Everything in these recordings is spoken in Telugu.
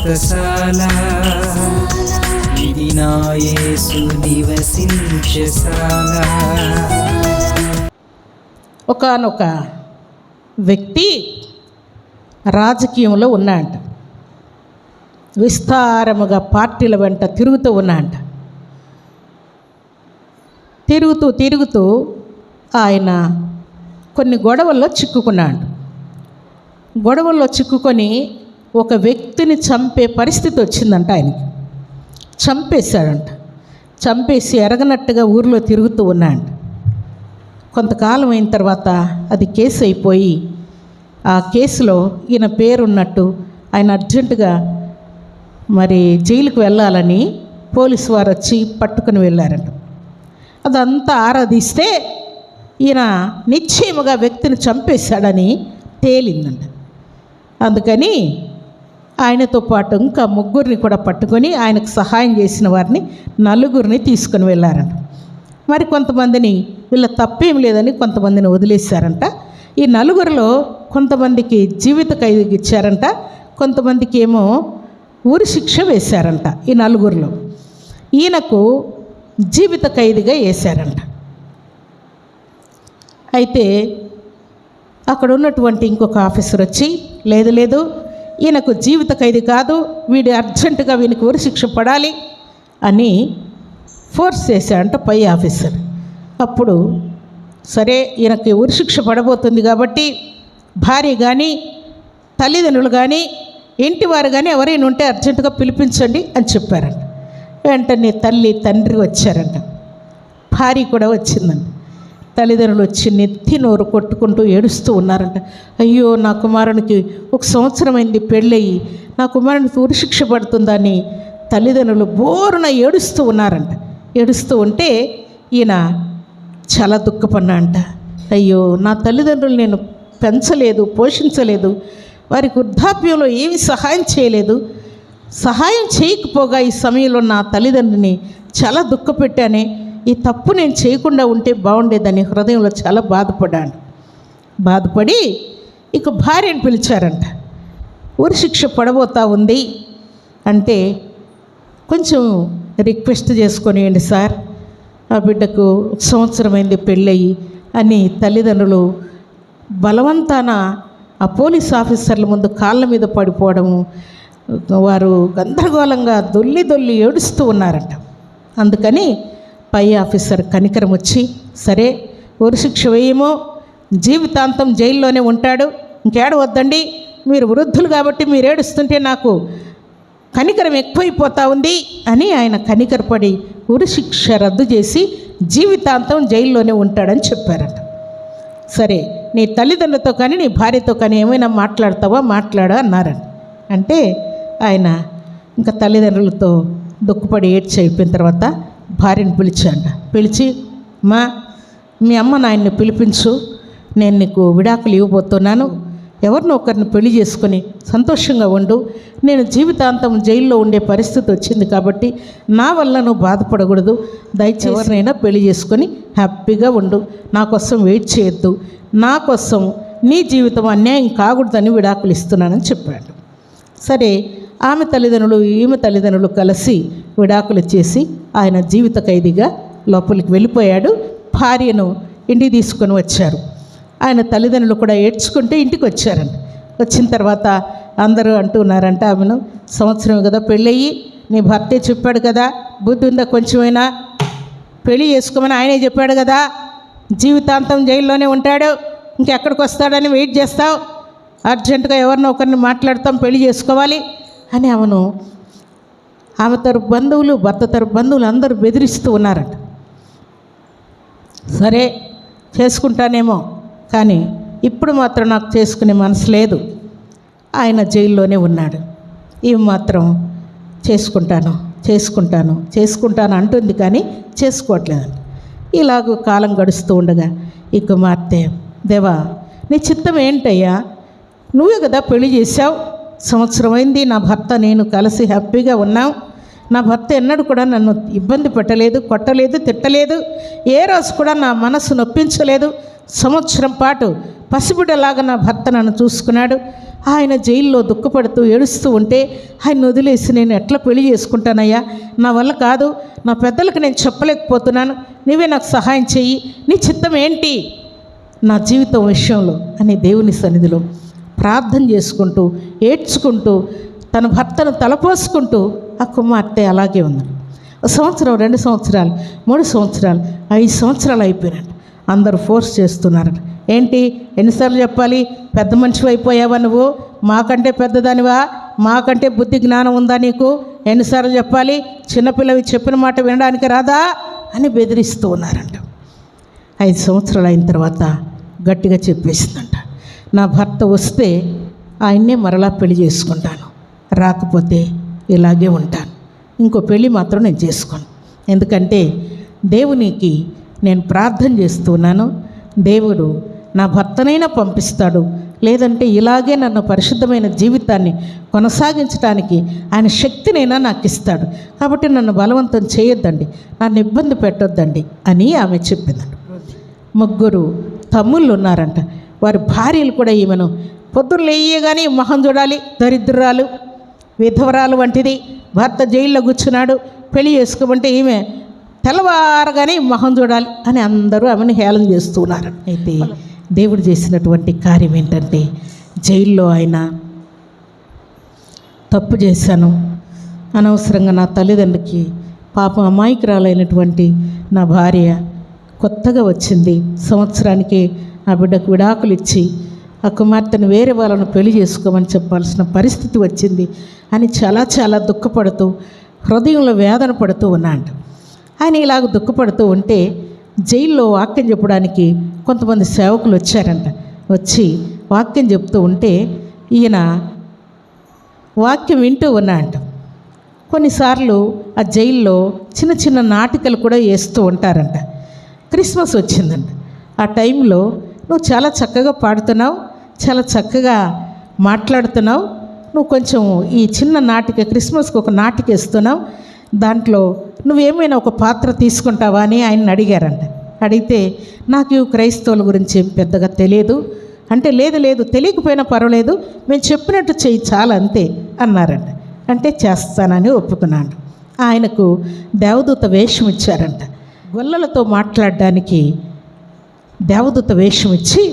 వ్రతశాల ఇది నా యేసు నివసించశాల. ఒకానొక వ్యక్తి రాజకీయంలో ఉన్నాడంట. విస్తారముగా పార్టీల వెంట తిరుగుతూ ఉన్నాడంట. తిరుగుతూ ఆయన కొన్ని గొడవల్లో చిక్కుకున్నాడు. గొడవల్లో చిక్కుకొని ఒక వ్యక్తిని చంపే పరిస్థితి వచ్చిందంట. ఆయనకి చంపేశాడంట. చంపేసి ఎరగనట్టుగా ఊరిలో తిరుగుతూ ఉన్నాడు. కొంతకాలం అయిన తర్వాత అది కేసు అయిపోయి ఆ కేసులో ఈయన పేరున్నట్టు ఆయన అర్జెంటుగా మరి జైలుకు వెళ్ళాలని పోలీసు వారు వచ్చి పట్టుకుని వెళ్ళారంట. అదంతా ఆరాధిస్తే ఈయన నిశ్చయముగా వ్యక్తిని చంపేశాడని తేలిందంట. అందుకని ఆయనతో పాటు ఇంకా ముగ్గురిని కూడా పట్టుకొని ఆయనకు సహాయం చేసిన వారిని నలుగురిని తీసుకుని వెళ్ళారంట. మరి కొంతమందిని వీళ్ళ తప్పేం లేదని కొంతమందిని వదిలేశారంట. ఈ నలుగురిలో కొంతమందికి జీవిత ఖైదుకి ఇచ్చారంట, కొంతమందికి ఏమో ఉరి శిక్ష వేశారంట. ఈ నలుగురిలో ఈయనకు జీవిత ఖైదుగా వేశారంట. అయితే అక్కడ ఉన్నటువంటి ఇంకొక ఆఫీసర్ వచ్చి లేదు ఈయనకు జీవిత ఖైదు కాదు, వీడు అర్జెంటుగా వీనికి ఉరి శిక్ష పడాలి అని ఫోర్స్ చేశాడంట పై ఆఫీసర్. అప్పుడు సరే ఈయనకి ఉరి శిక్ష పడబోతుంది కాబట్టి భార్య కానీ తల్లిదండ్రులు కానీ ఇంటివారు కానీ ఎవరైనా ఉంటే అర్జెంటుగా పిలిపించండి అని చెప్పారంట. వెంటనే తల్లి తండ్రి వచ్చారంట. భార్య కూడా వచ్చిందంట. తల్లిదండ్రులు వచ్చి నెత్తి నోరు కొట్టుకుంటూ ఏడుస్తూ ఉన్నారంట. అయ్యో నా కుమారునికి 1 సంవత్సరం అయింది పెళ్ళయి, నా కుమారునికి ఉరి శిక్ష పడుతుందని తల్లిదండ్రులు బోరున ఏడుస్తూ ఉన్నారంట. ఏడుస్తూ ఉంటే ఈయన చాలా దుఃఖపడినాడంట. అయ్యో నా తల్లిదండ్రులు నేను పెంచలేదు, పోషించలేదు, వారికి వృద్ధాప్యంలో ఏమీ సహాయం చేయలేదు, సహాయం చేయకపోగా ఈ సమయంలో నా తల్లిదండ్రుని చాలా దుఃఖపెట్టానే, ఈ తప్పు నేను చేయకుండా ఉంటే బాగుండేదని హృదయంలో చాలా బాధపడ్డాను. బాధపడి ఇక భార్యను పిలిచారంట. ఉరి శిక్ష పడబోతా ఉంది అంటే కొంచెం రిక్వెస్ట్ చేసుకొనియండి సార్, ఆ బిడ్డకు 1 సంవత్సరం అయింది పెళ్ళయి అని తల్లిదండ్రులు బలవంతాన ఆ పోలీస్ ఆఫీసర్ల ముందు కాళ్ళ మీద పడిపోవడము, వారు గందరగోళంగా దొల్లి ఏడుస్తూ ఉన్నారంట. అందుకని పై ఆఫీసర్ కనికరం వచ్చి సరే ఉరి శిక్ష వేయమో, జీవితాంతం జైల్లోనే ఉంటాడు, ఇంకేడ వద్దండి, మీరు వృద్ధులు కాబట్టి మీరు ఏడుస్తుంటే నాకు కనికరం ఎక్కువైపోతా ఉంది అని ఆయన కనికరపడి ఉరి శిక్ష రద్దు చేసి జీవితాంతం జైల్లోనే ఉంటాడని చెప్పారట. సరే నీ తల్లిదండ్రులతో కానీ నీ భార్యతో కానీ ఏమైనా మాట్లాడతావా, మాట్లాడా అన్నారంట. అంటే ఆయన ఇంకా తల్లిదండ్రులతో దుఃఖపడి ఏడ్చి అయిపోయిన తర్వాత భార్యను పిలిచి మీ అమ్మ నాయన్ని పిలిపించు, నేను నీకు విడాకులు ఇవ్వబోతున్నాను, ఎవరినో ఒకరిని పెళ్లి చేసుకొని సంతోషంగా ఉండు, నేను జీవితాంతం జైల్లో ఉండే పరిస్థితి వచ్చింది కాబట్టి నా వల్ల నువ్వు బాధపడకూడదు, దయచేసి ఎవరినైనా పెళ్లి చేసుకొని హ్యాపీగా ఉండు, నా కోసం వెయిట్ చేయొద్దు, నా కోసం నీ జీవితం అన్యాయం కాకూడదని విడాకులు ఇస్తున్నానని చెప్పాడు. సరే ఆమె తల్లిదండ్రులు ఈమె తల్లిదండ్రులు కలిసి విడాకులు చేసి ఆయన జీవిత ఖైదీగా లోపలికి వెళ్ళిపోయాడు. భార్యను ఇంటికి తీసుకొని వచ్చారు. ఆయన తల్లిదండ్రులు కూడా ఏడ్చుకుంటూ ఇంటికి వచ్చారంట. వచ్చిన తర్వాత అందరూ అంటున్నారంట, ఆమెను సంవత్సరం కదా పెళ్ళయ్యి, నీ భర్తే చెప్పాడు కదా, బుద్ధి ఉందా కొంచెమైనా, పెళ్ళి చేసుకోమని ఆయనే చెప్పాడు కదా, జీవితాంతం జైల్లోనే ఉంటాడు, ఇంకెక్కడికి వస్తాడని వెయిట్ చేస్తావు, అర్జెంటుగా ఎవరినో ఒకరిని మాట్లాడతాం, పెళ్లి చేసుకోవాలి అని ఆమె తరపు బంధువులు భర్త తరపు బంధువులు అందరూ బెదిరిస్తూ ఉన్నారట. సరే చేసుకుంటానేమో, కానీ ఇప్పుడు మాత్రం నాకు చేసుకునే మనసు లేదు, ఆయన జైల్లోనే ఉన్నాడు, ఇవి మాత్రం చేసుకుంటాను అంటుంది కానీ చేసుకోవట్లేదంట. ఇలాగ కాలం గడుస్తూ ఉండగా ఈ కుమార్తె, దేవా నీ చిత్తం ఏంటయ్యా, నువ్వే కదా పెళ్లి చేశావు, సంవత్సరం అయింది నా భర్త నేను కలిసి హ్యాపీగా ఉన్నాం, నా భర్త ఎన్నడూ కూడా నన్ను ఇబ్బంది పెట్టలేదు, కొట్టలేదు, తిట్టలేదు, ఏ రోజు కూడా నా మనసు నొప్పించలేదు, సంవత్సరం పాటు పసిబిడ్డలాగా నా భర్త నన్ను చూసుకున్నాడు. ఆయన జైల్లో దుఃఖపడుతూ ఏడుస్తూ ఉంటే ఆయన వదిలేసి నేను ఎట్లా పెళ్లి చేసుకుంటానయ్యా, నా వల్ల కాదు, నా పెద్దలకు నేను చెప్పలేకపోతున్నాను, నీవే నాకు సహాయం చెయ్యి, నీ చిత్తం ఏంటి నా జీవితం విషయంలో అని దేవుని సన్నిధిలో ప్రార్థన చేసుకుంటూ ఏడ్చుకుంటూ తన భర్తను తలపోసుకుంటూ ఆ కుమార్తె అలాగే ఉంది. 1 సంవత్సరం, 2 సంవత్సరాలు, 3 సంవత్సరాలు, 5 సంవత్సరాలు అయిపోయినట్టు అందరూ ఫోర్స్ చేస్తున్నారట. ఏంటి, ఎన్నిసార్లు చెప్పాలి, పెద్ద మనిషి అయిపోయావా నువ్వు, మాకంటే పెద్దదానివా, మాకంటే బుద్ధి జ్ఞానం ఉందా నీకు, ఎన్నిసార్లు చెప్పాలి, చిన్నపిల్లవి చెప్పిన మాట వినడానికి రాదా అని బెదిరిస్తూ ఉన్నారంట. 5 సంవత్సరాలు అయిన తర్వాత గట్టిగా చెప్పేసిందంట, నా భర్త వస్తే ఆయన్నే మరలా పెళ్లి చేసుకుంటాను, రాకపోతే ఇలాగే ఉంటాను, ఇంకో పెళ్ళి మాత్రం నేను చేసుకోను. ఎందుకంటే దేవునికి నేను ప్రార్థన చేస్తున్నాను, దేవుడు నా భర్తనైనా పంపిస్తాడు, లేదంటే ఇలాగే నన్ను పరిశుద్ధమైన జీవితాన్ని కొనసాగించడానికి ఆయన శక్తినైనా నాకు ఇస్తాడు, కాబట్టి నన్ను బలవంతం చేయొద్దండి, నన్ను ఇబ్బంది పెట్టొద్దండి అని ఆమె చెప్పిందంట. 3 తమ్ముళ్ళు ఉన్నారంట. వారి భార్యలు కూడా ఈమెను పొద్దున్న లేయగానే మొహం చూడాలి, దరిద్రాలు, విధవరాలు వంటిది, భర్త జైల్లో కూర్చున్నాడు, పెళ్లి చేసుకోమంటే ఈమె తెల్లవారగానే మొహం చూడాలి అని అందరూ ఆమెను హేళన చేస్తున్నారు. అయితే దేవుడు చేసినటువంటి కార్యం ఏంటంటే, జైల్లో ఆయన తప్పు చేశాను, అనవసరంగా నా తల్లిదండ్రులకి పాపం అమాయకురాలైనటువంటి నా భార్య కొత్తగా వచ్చింది, సంవత్సరానికి ఆ బిడ్డకు విడాకులు ఇచ్చి ఆ కుమార్తెను వేరే వాళ్ళను పెళ్లి చేసుకోమని చెప్పాల్సిన పరిస్థితి వచ్చింది అని చాలా చాలా దుఃఖపడుతూ హృదయంలో వేదన పడుతూ ఉన్నాడు. ఆయన ఇలాగ దుఃఖపడుతూ ఉంటే జైల్లో వాక్యం చెప్పడానికి కొంతమంది సేవకులు వచ్చారంట. వచ్చి వాక్యం చెప్తూ ఉంటే ఈయన వాక్యం వింటూ ఉన్నాడంట. కొన్నిసార్లు ఆ జైల్లో చిన్న చిన్న నాటికలు కూడా వేస్తూ ఉంటారంట. క్రిస్మస్ వచ్చిందంట. ఆ టైంలో నువ్వు చాలా చక్కగా పాడుతున్నావు, చాలా చక్కగా మాట్లాడుతున్నావు, నువ్వు కొంచెం ఈ చిన్న నాటిక క్రిస్మస్కి ఒక నాటిక ఇస్తున్నావు, దాంట్లో నువ్వేమైనా ఒక పాత్ర తీసుకుంటావా అని ఆయన అడిగారంట. అడిగితే నాకు క్రైస్తవుల గురించి ఏం పెద్దగా తెలియదు అంటే, లేదు తెలియకపోయినా పర్వాలేదు, మేము చెప్పినట్టు చెయ్యి చాలా అంతే అన్నారంట. అంటే చేస్తానని ఒప్పుకున్నాడు. ఆయనకు దేవదూత వేషం ఇచ్చారంట. గొల్లలతో మాట్లాడడానికి దేవదూత వేషం ఇచ్చి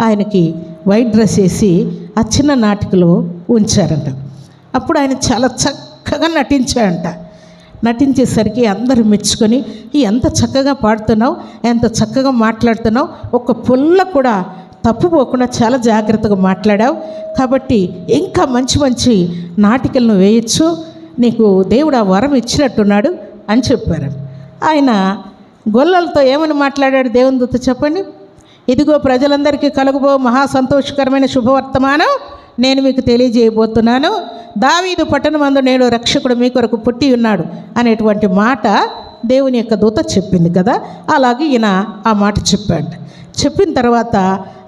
ఆయనకి వైట్ డ్రెస్ వేసి ఆ చిన్న నాటికలో ఉంచారంట. అప్పుడు ఆయన చాలా చక్కగా నటించాడంట. నటించేసరికి అందరూ మెచ్చుకొని, ఎంత చక్కగా పాడుతున్నావు, ఎంత చక్కగా మాట్లాడుతున్నావు, ఒక్క పుల్ల కూడా తప్పుపోకుండా చాలా జాగ్రత్తగా మాట్లాడావు, కాబట్టి ఇంకా మంచి మంచి నాటికలను వేయచ్చు, నీకు దేవుడు ఆ వరం ఇచ్చినట్టున్నాడు అని చెప్పారు. ఆయన గొల్లలతో ఏమని మాట్లాడాడు దేవుని దూత చెప్పండి. ఇదిగో ప్రజలందరికీ కలుగుబో మహా సంతోషకరమైన శుభవర్తమానం నేను మీకు తెలియజేయబోతున్నాను, దావీదు పట్టణమందు నేడు రక్షకుడు మీ కొరకు పుట్టి ఉన్నాడు అనేటువంటి మాట దేవుని యొక్క దూత చెప్పింది కదా. అలాగే ఈయన ఆ మాట చెప్పాడు. చెప్పిన తర్వాత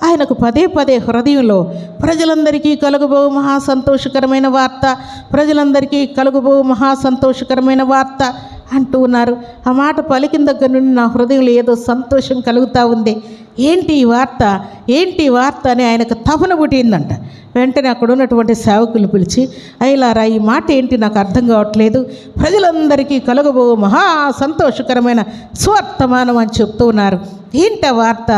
ఆయనకు పదే పదే హృదయంలో ప్రజలందరికీ కలుగుబో మహా సంతోషకరమైన వార్త, ప్రజలందరికీ కలుగుబో మహా సంతోషకరమైన వార్త అంటూ ఉన్నారు. ఆ మాట పలికిన దగ్గర నుండి నా హృదయంలో ఏదో సంతోషం కలుగుతూ ఉంది. ఏంటి ఈ వార్త, ఏంటి ఈ వార్త అని ఆయనకు తపన పుట్టిందంట. వెంటనే అక్కడ ఉన్నటువంటి సేవకులు పిలిచి, అయ్యలారా ఈ మాట ఏంటి నాకు అర్థం కావట్లేదు, ప్రజలందరికీ కలుగబో మహా సంతోషకరమైన సువర్తమానం అని చెప్తూ ఉన్నారు, ఏంటి ఆ వార్త,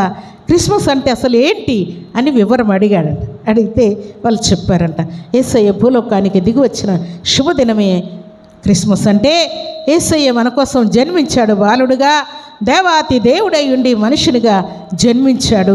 క్రిస్మస్ అంటే అసలు ఏంటి అని వివరం అడిగాడంట. అడిగితే వాళ్ళు చెప్పారంట, యేసయ్య భూలోకానికి దిగి వచ్చిన శుభదినమే క్రిస్మస్ అంటే, యేసయ్య మన కోసం జన్మించాడు, బాలుడుగా దేవాతి దేవుడై ఉండి మనుషునిగా జన్మించాడు,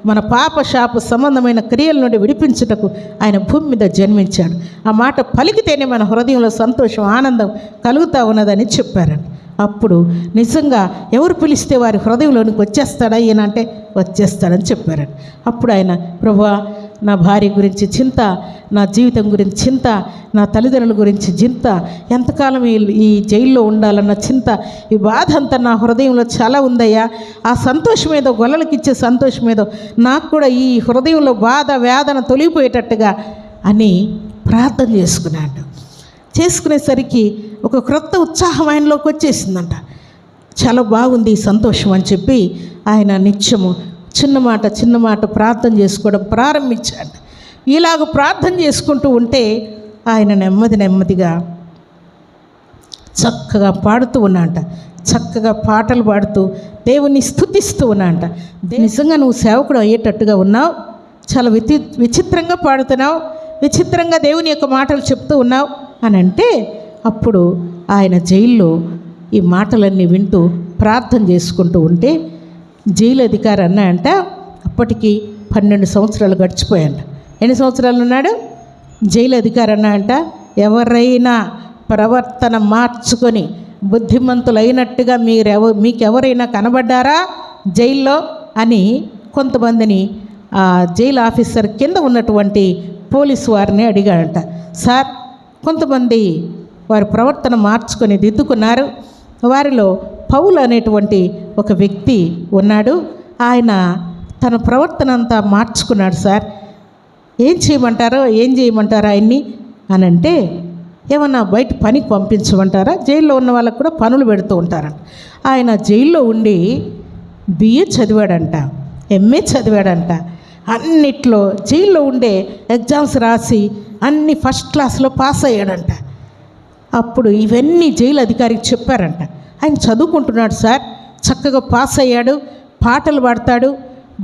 మన పాప శాప సంబంధమైన క్రియల నుండి విడిపించుటకు ఆయన భూమి మీద జన్మించాడు. ఆ మాట పలికితేనే మన హృదయంలో సంతోషం ఆనందం కలుగుతూ ఉన్నదని చెప్పారండి. అప్పుడు నిజంగా ఎవరు పిలిస్తే వారి హృదయంలోనికి వచ్చేస్తాడా ఈయన అంటే వచ్చేస్తాడని చెప్పారండి. అప్పుడు ఆయన, ప్రభువా నా భార్య గురించి చింత, నా జీవితం గురించి చింత, నా తల్లిదండ్రుల గురించి చింత, ఎంతకాలం ఈ జైల్లో ఉండాలన్న చింత, ఈ బాధ అంతా నా హృదయంలో చాలా ఉందయ్యా, ఆ సంతోషం ఏదో గొల్లలకి ఇచ్చే సంతోషం ఏదో నాకు కూడా ఈ హృదయంలో బాధ వేదన తొలగిపోయేటట్టుగా అని ప్రార్థన చేసుకున్నాడు. చేసుకునేసరికి ఒక క్రొత్త ఉత్సాహం ఆయనలోకి వచ్చేసిందంట. చాలా బాగుంది ఈ సంతోషం అని చెప్పి ఆయన నిత్యము చిన్న మాట ప్రార్థన చేసుకోవడం ప్రారంభించాడు. ఇలాగ ప్రార్థన చేసుకుంటూ ఉంటే ఆయన నెమ్మదిగా చక్కగా పాడుతూ ఉన్నాంట. చక్కగా పాటలు పాడుతూ దేవుణ్ణి స్తుతిస్తూ ఉన్నాంట. నిజంగా నువ్వు సేవకుడు అయ్యేటట్టుగా ఉన్నావు, చాలా విచిత్రంగా పాడుతున్నావు, విచిత్రంగా దేవుని యొక్క మాటలు చెప్తూ ఉన్నావు అని అంటే, అప్పుడు ఆయన జైల్లో ఈ మాటలన్నీ వింటూ ప్రార్థన చేసుకుంటూ ఉంటే జైలు అధికారి అన్నాయంట, అప్పటికి 12 సంవత్సరాలు గడిచిపోయాయంట. ఎన్ని సంవత్సరాలు ఉన్నాడు? జైలు అధికారి అన్నాయంట, ఎవరైనా ప్రవర్తన మార్చుకొని బుద్ధిమంతులైనట్టుగా మీకెవరైనా కనబడ్డారా జైల్లో అని కొంతమందిని జైలు ఆఫీసర్ కింద ఉన్నటువంటి పోలీసు వారిని అడిగాడంట. సార్, కొంతమంది వారి ప్రవర్తన మార్చుకొని దిద్దుకున్నారు, వారిలో పౌలు అనేటువంటి ఒక వ్యక్తి ఉన్నాడు, ఆయన తన ప్రవర్తన అంతా మార్చుకున్నాడు సార్, ఏం చేయమంటారో ఆయన్ని అని అంటే, ఏమన్నా బయట పనికి పంపించమంటారా? జైల్లో ఉన్న వాళ్ళకు కూడా పనులు పెడుతూ ఉంటారంట. ఆయన జైల్లో ఉండి BA చదివాడంట, MA చదివాడంట, అన్నిట్లో జైల్లో ఉండే ఎగ్జామ్స్ రాసి అన్ని ఫస్ట్ క్లాస్లో పాస్ అయ్యాడంట. అప్పుడు ఇవన్నీ జైలు అధికారికి చెప్పారంట. ఆయన చదువుకుంటున్నాడు సార్, చక్కగా పాస్ అయ్యాడు, పాటలు పాడతాడు,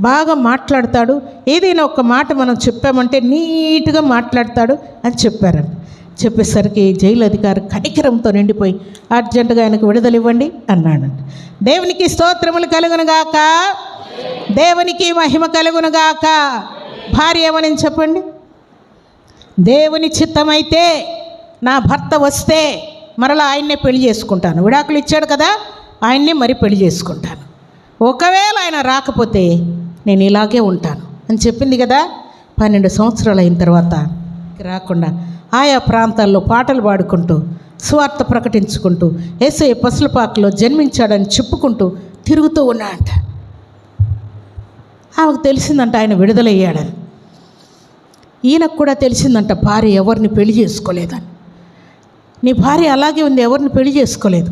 బాగా మాట్లాడతాడు, ఏదైనా ఒక మాట మనం చెప్పామంటే నీట్గా మాట్లాడతాడు అని చెప్పారంట. చెప్పేసరికి జైలు అధికారి కనికరంతో నిండిపోయి అర్జెంటుగా ఆయనకు విడుదల ఇవ్వండి అన్నాడంట. దేవునికి స్తోత్రములు కలుగునుగాక, దేవునికి మహిమ కలుగునుగాక. భార్య ఏమని చెప్పండి? దేవుని చిత్తమైతే నా భర్త వస్తే మరలా ఆయన్నే పెళ్లి చేసుకుంటాను, విడాకులు ఇచ్చాడు కదా, ఆయన్నే మరి పెళ్లి చేసుకుంటాను, ఒకవేళ ఆయన రాకపోతే నేను ఇలాగే ఉంటాను అని చెప్పింది కదా. 12 సంవత్సరాలు అయిన తర్వాత రాకుండా ఆయా ప్రాంతాల్లో పాటలు పాడుకుంటూ సువార్త ప్రకటించుకుంటూ యేసయ్య పసులపాకలో జన్మించాడని చెప్పుకుంటూ తిరుగుతూ ఉన్నాడంట. ఆమెకు తెలిసిందంట ఆయన విడుదలయ్యాడని. ఈయనకు కూడా తెలిసిందంట భార్య ఎవరిని పెళ్లి చేసుకోలేదని. నీ భార్య అలాగే ఉంది, ఎవరిని పెళ్లి చేసుకోలేదు,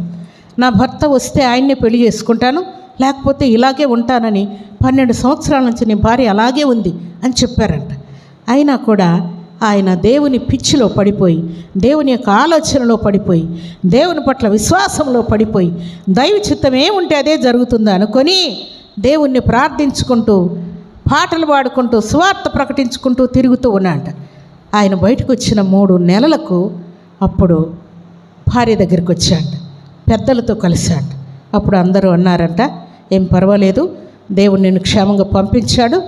నా భర్త వస్తే ఆయన్నే పెళ్లి చేసుకుంటాను, లేకపోతే ఇలాగే ఉంటానని 12 సంవత్సరాల నుంచి నీ భార్య అలాగే ఉంది అని చెప్పారంట. అయినా కూడా ఆయన దేవుని పిచ్చిలో పడిపోయి, దేవుని యొక్క ఆలోచనలో పడిపోయి, దేవుని పట్ల విశ్వాసంలో పడిపోయి, దైవ చిత్తం ఏముంటే అదే జరుగుతుందా అనుకొని దేవుణ్ణి ప్రార్థించుకుంటూ పాటలు పాడుకుంటూ సువార్త ప్రకటించుకుంటూ తిరుగుతూ ఉన్నాడంట. ఆయన బయటకు వచ్చిన 3 నెలలకు అప్పుడు భార్య దగ్గరికి వచ్చాడు, పెద్దలతో కలిశాడు. అప్పుడు అందరూ అన్నారంట, ఏం పర్వాలేదు, దేవుడు నిన్ను క్షేమంగా పంపించాడు,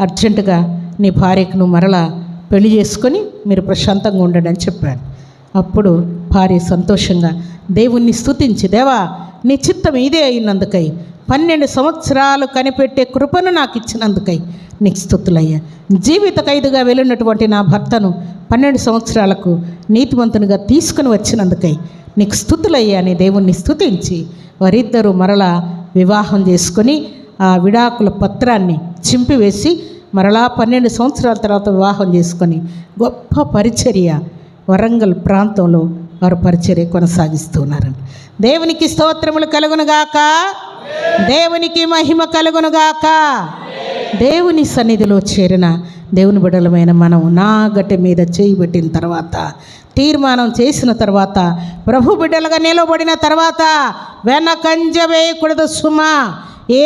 అర్జెంటుగా నీ భార్యకు నువ్వు మరలా పెళ్లి చేసుకొని మీరు ప్రశాంతంగా ఉండండి అని చెప్పాడు. అప్పుడు భార్య సంతోషంగా దేవుణ్ణి స్తుతించి, దేవా నీ చిత్తం ఇదే అయినందుకై, 12 సంవత్సరాలు కనిపెట్టే కృపను నాకు ఇచ్చినందుకై నీకు స్తుతులయ్యా, జీవిత ఖైదుగా వెళ్ళినటువంటి నా భర్తను 12 సంవత్సరాలకు నీతిమంతునిగా తీసుకుని వచ్చినందుకై నీకు స్తుతులయ్యా అని దేవుణ్ణి స్తుతించి వారిద్దరూ మరలా వివాహం చేసుకొని ఆ విడాకుల పత్రాన్ని చింపివేసి మరలా 12 సంవత్సరాల తర్వాత వివాహం చేసుకొని గొప్ప పరిచర్య వరంగల్ ప్రాంతంలో వారు పరిచర్య కొనసాగిస్తూ ఉన్నారండి. దేవునికి స్తోత్రములు కలుగునుగాక, దేవునికి మహిమ కలుగునుగాక. దేవుని సన్నిధిలో చేరిన దేవుని బిడ్డలమైన మనం నాగటి మీద చేయబెట్టిన తర్వాత, తీర్మానం చేసిన తర్వాత, ప్రభు బిడ్డలుగా నిలబడిన తర్వాత వెనకంజ వేయకూడదు సుమా.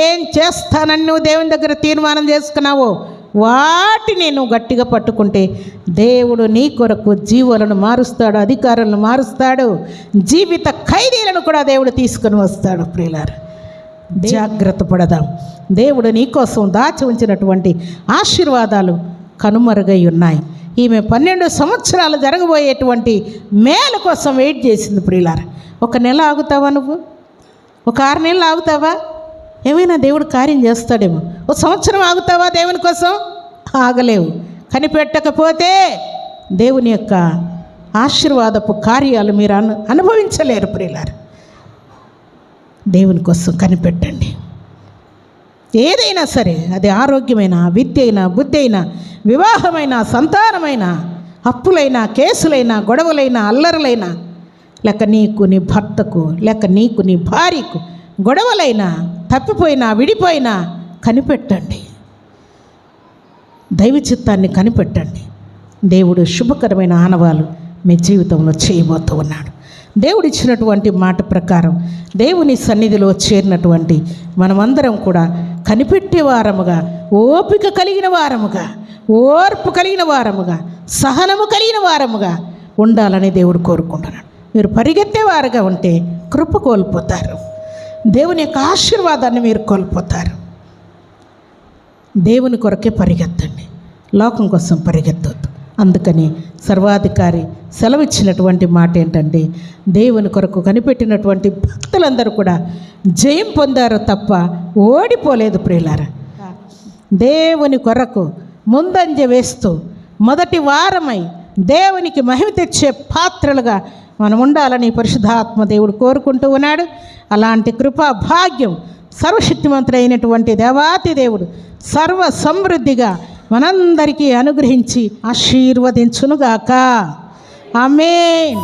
ఏం చేస్తానని నువ్వు దేవుని దగ్గర తీర్మానం చేసుకున్నావో వాటిని నువ్వు గట్టిగా పట్టుకుంటే దేవుడు నీ కొరకు జీవులను మారుస్తాడు, అధికారులను మారుస్తాడు, జీవిత ఖైదీలను కూడా దేవుడు తీసుకొని వస్తాడు. ప్రియులారా, జాగ్రత్త పడదాం. దేవుడు నీ కోసం దాచి ఉంచినటువంటి ఆశీర్వాదాలు కనుమరుగై ఉన్నాయి. ఈమె 12 సంవత్సరాలు జరగబోయేటువంటి మేలు కోసం వెయిట్ చేసింది. ప్రియులారా, 1 నెల ఆగుతావా నువ్వు? ఒక 6 నెలలు ఆగుతావా? ఏమైనా దేవుడు కార్యం చేస్తాడేమో. 1 సంవత్సరం ఆగుతావా దేవుని కోసం? ఆగలేవు. కనిపెట్టకపోతే దేవుని యొక్క ఆశీర్వాదపు కార్యాలు మీరు అనుభవించలేరు. ప్రియులారా, దేవుని కోసం కనిపెట్టండి. ఏదైనా సరే, అది ఆరోగ్యమైన, విద్య అయినా, బుద్ధి అయినా, వివాహమైన, సంతానమైన, అప్పులైనా, కేసులైనా, గొడవలైనా, అల్లరులైనా, లేక నీకు నీ భర్తకు, లేక నీకు నీ భార్యకు గొడవలైనా, తప్పిపోయినా, విడిపోయినా కనిపెట్టండి. దైవ చిత్తాన్ని కనిపెట్టండి. దేవుడు శుభకరమైన ఆనవాలు మీ జీవితంలో చేయబోతూ ఉన్నాడు. దేవుడిచ్చినటువంటి మాట ప్రకారం దేవుని సన్నిధిలో చేరినటువంటి మనమందరం కూడా కనిపెట్టే వారముగా, ఓపిక కలిగిన వారముగా, ఓర్పు కలిగిన వారముగా, సహనము కలిగిన వారముగా ఉండాలని దేవుడు కోరుకుంటున్నాడు. మీరు పరిగెత్తేవారుగా ఉంటే కృప కోల్పోతారు. దేవుని యొక్క ఆశీర్వాదాన్ని మీరు కోల్పోతారు. దేవుని కొరకే పరిగెత్తండి, లోకం కోసం పరిగెత్తొద్దు. అందుకని సర్వాధికారి సెలవిచ్చినటువంటి మాట ఏంటంటే, దేవుని కొరకు కనిపెట్టినటువంటి భక్తులందరూ కూడా జయం పొందారు తప్ప ఓడిపోలేదు. ప్రియులారా, దేవుని కొరకు ముందంజ వేస్తూ మొదటి వారమై దేవునికి మహిమ తెచ్చే పాత్రలుగా మనం ఉండాలని పరిశుద్ధాత్మ దేవుడు కోరుకుంటూ ఉన్నాడు. అలాంటి కృపా భాగ్యం సర్వశక్తిమంతుడైనటువంటి దేవాతి దేవుడు సర్వ సమృద్ధిగా మనందరికీ అనుగ్రహించి ఆశీర్వదించునుగాక. ఆమేన్.